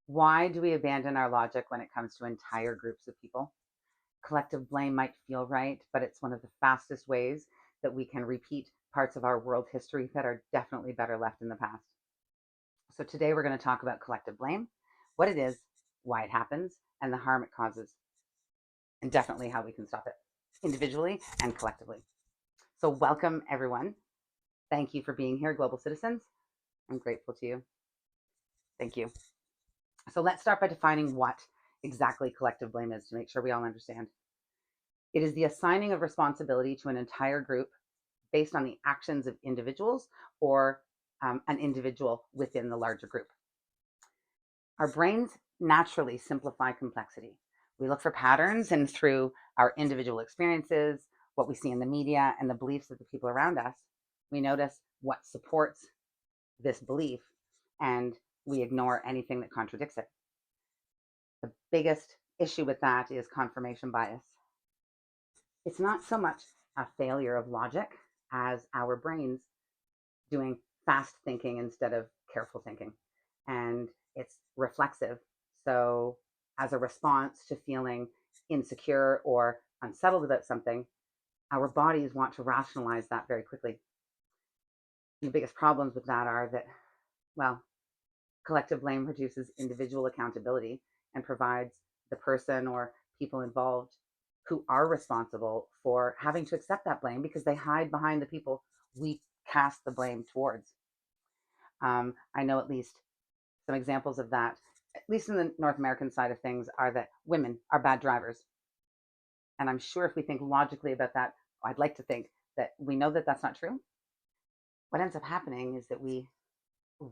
Why do we abandon our logic when it comes to entire groups of people? Collective blame might feel right, but it's one of the fastest ways that we can repeat parts of our world history that are definitely better left in the past. So today we're going to talk about collective blame, what it is, why it happens, and the harm it causes, and definitely how we can stop it individually and collectively. So welcome everyone. Thank you for being here, global citizens. I'm grateful to you. Thank you. So let's start by defining what exactly collective blame is to make sure we all understand. It is the assigning of responsibility to an entire group based on the actions of individuals or an individual within the larger group. Our brains naturally simplify complexity. We look for patterns, and through our individual experiences, what we see in the media, and the beliefs of the people around us, we notice what supports this belief and we ignore anything that contradicts it. The biggest issue with that is confirmation bias. It's not so much a failure of logic as our brains doing fast thinking instead of careful thinking. And it's reflexive. So, as a response to feeling insecure or unsettled about something, our bodies want to rationalize that very quickly. And the biggest problems with that are that, well, collective blame reduces individual accountability and provides the person or people involved who are responsible for having to accept that blame because they hide behind the people we cast the blame towards. I know at least some examples of that, at least in the North American side of things, are that women are bad drivers. And I'm sure if we think logically about that, I'd like to think that we know that that's not true. What ends up happening is that we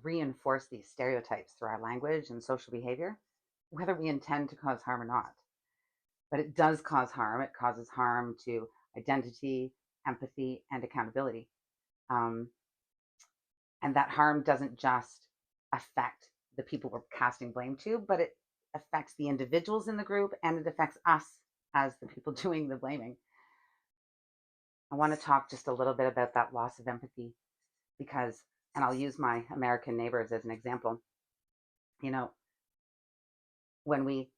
reinforce these stereotypes through our language and social behavior, whether we intend to cause harm or not. But it does cause harm. It causes harm to identity, empathy, and accountability. Um, and that harm doesn't just affect the people we're casting blame to, but it affects the individuals in the group and it affects us as the people doing the blaming. I want to talk just a little bit about that loss of empathy because, and I'll use my American neighbors as an example. You know, when we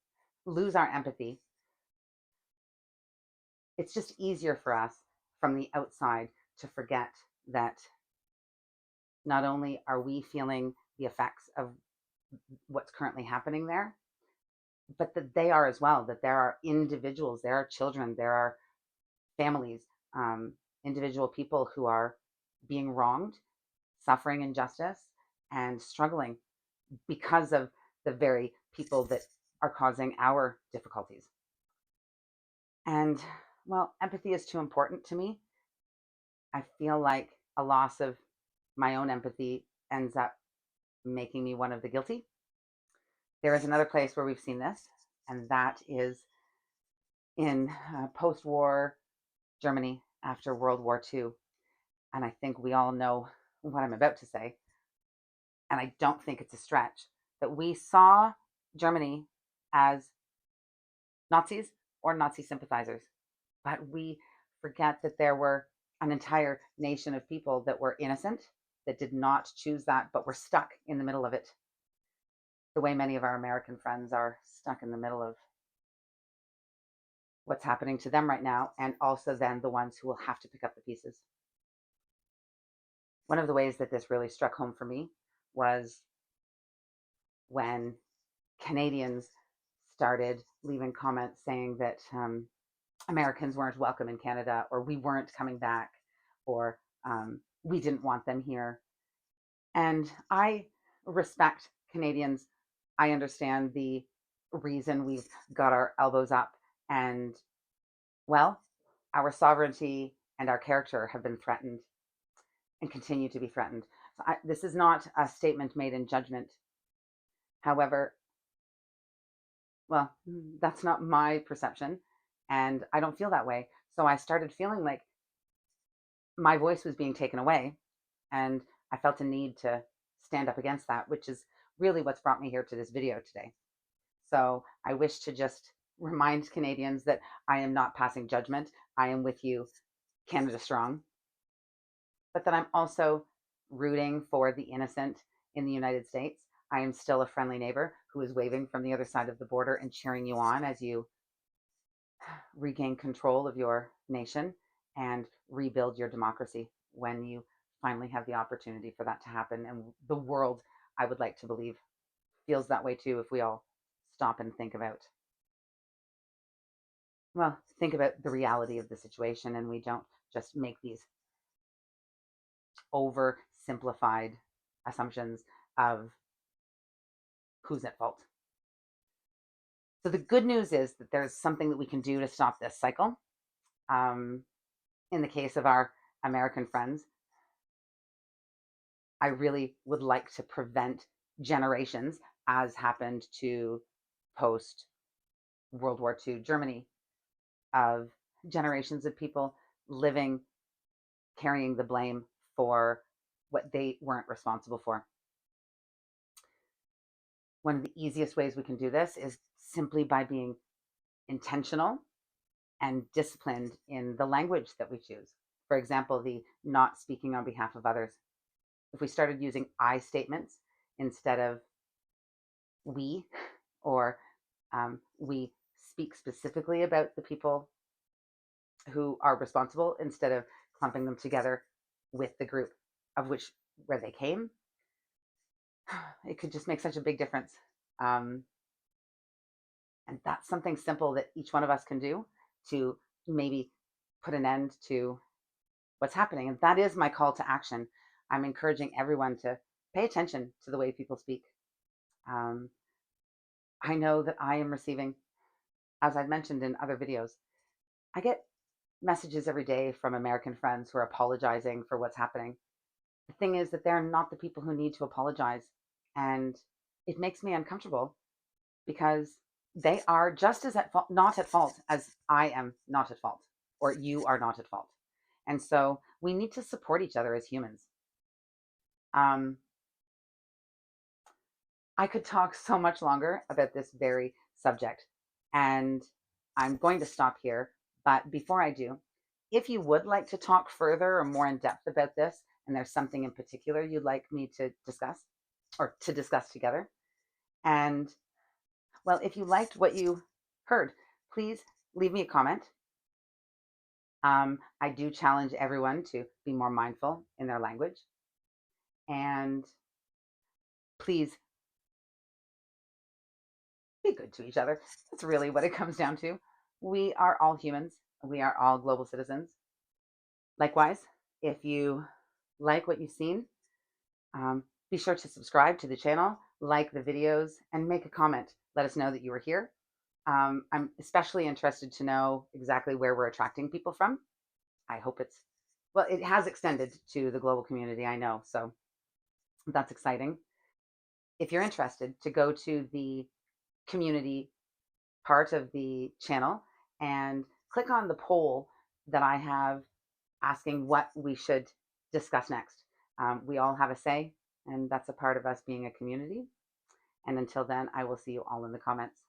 lose our empathy, it's just easier for us from the outside to forget that not only are we feeling the effects of what's currently happening there, but that they are as well, that there are individuals, there are children, there are families, individual people who are being wronged, suffering injustice, and struggling because of the very people that are causing our difficulties. And well, empathy is too important to me. I feel like a loss of my own empathy ends up making me one of the guilty. There is another place where we've seen this, and that is in post war Germany after World War II. And I think we all know what I'm about to say. And I don't think it's a stretch that we saw Germany as Nazis or Nazi sympathizers. But we forget that there were an entire nation of people that were innocent, that did not choose that, but were stuck in the middle of it. The way many of our American friends are stuck in the middle of what's happening to them right now, and also then the ones who will have to pick up the pieces. One of the ways that this really struck home for me was when Canadians started leaving comments saying that Americans weren't welcome in Canada, or we weren't coming back, or we didn't want them here. And I respect Canadians. I understand the reason we've got our elbows up, and well, our sovereignty and our character have been threatened and continue to be threatened. So this is not a statement made in judgment. However, well, that's not my perception, and I don't feel that way. So I started feeling like my voice was being taken away, and I felt a need to stand up against that, which is really what's brought me here to this video today. So I wish to just remind Canadians that I am not passing judgment. I am with you, Canada strong, but that I'm also rooting for the innocent in the United States. I am still a friendly neighbor who is waving from the other side of the border and cheering you on as you regain control of your nation and rebuild your democracy when you finally have the opportunity for that to happen. And the world, I would like to believe, feels that way too if we all stop and think about the reality of the situation and we don't just make these oversimplified assumptions of who's at fault. So the good news is that there's something that we can do to stop this cycle. In the case of our American friends, I really would like to prevent generations, as happened to post World War II Germany, of generations of people living, carrying the blame for what they weren't responsible for. One of the easiest ways we can do this is simply by being intentional and disciplined in the language that we choose. For example, the not speaking on behalf of others. If we started using I statements instead of we, or we speak specifically about the people who are responsible instead of clumping them together with the group of which where they came, it could just make such a big difference. And that's something simple that each one of us can do to maybe put an end to what's happening. And that is my call to action. I'm encouraging everyone to pay attention to the way people speak. I know that I am receiving, as I've mentioned in other videos, I get messages every day from American friends who are apologizing for what's happening. The thing is that they're not the people who need to apologize. And it makes me uncomfortable because they are just as not at fault as I am not at fault, or you are not at fault. And so we need to support each other as humans. I could talk so much longer about this very subject, and I'm going to stop here. But before I do, if you would like to talk further or more in depth about this, and there's something in particular you'd like me to discuss or to discuss together, and well, if you liked what you heard, please leave me a comment. I do challenge everyone to be more mindful in their language. And please be good to each other. That's really what it comes down to. We are all humans. We are all global citizens. Likewise, if you like what you've seen, be sure to subscribe to the channel, like the videos, and make a comment. Let us know that you were here. I'm especially interested to know exactly where we're attracting people from. I hope it has extended to the global community, I know, so that's exciting. If you're interested, to go to the community part of the channel and click on the poll that I have asking what we should discuss next. We all have a say, and that's a part of us being a community. And until then, I will see you all in the comments.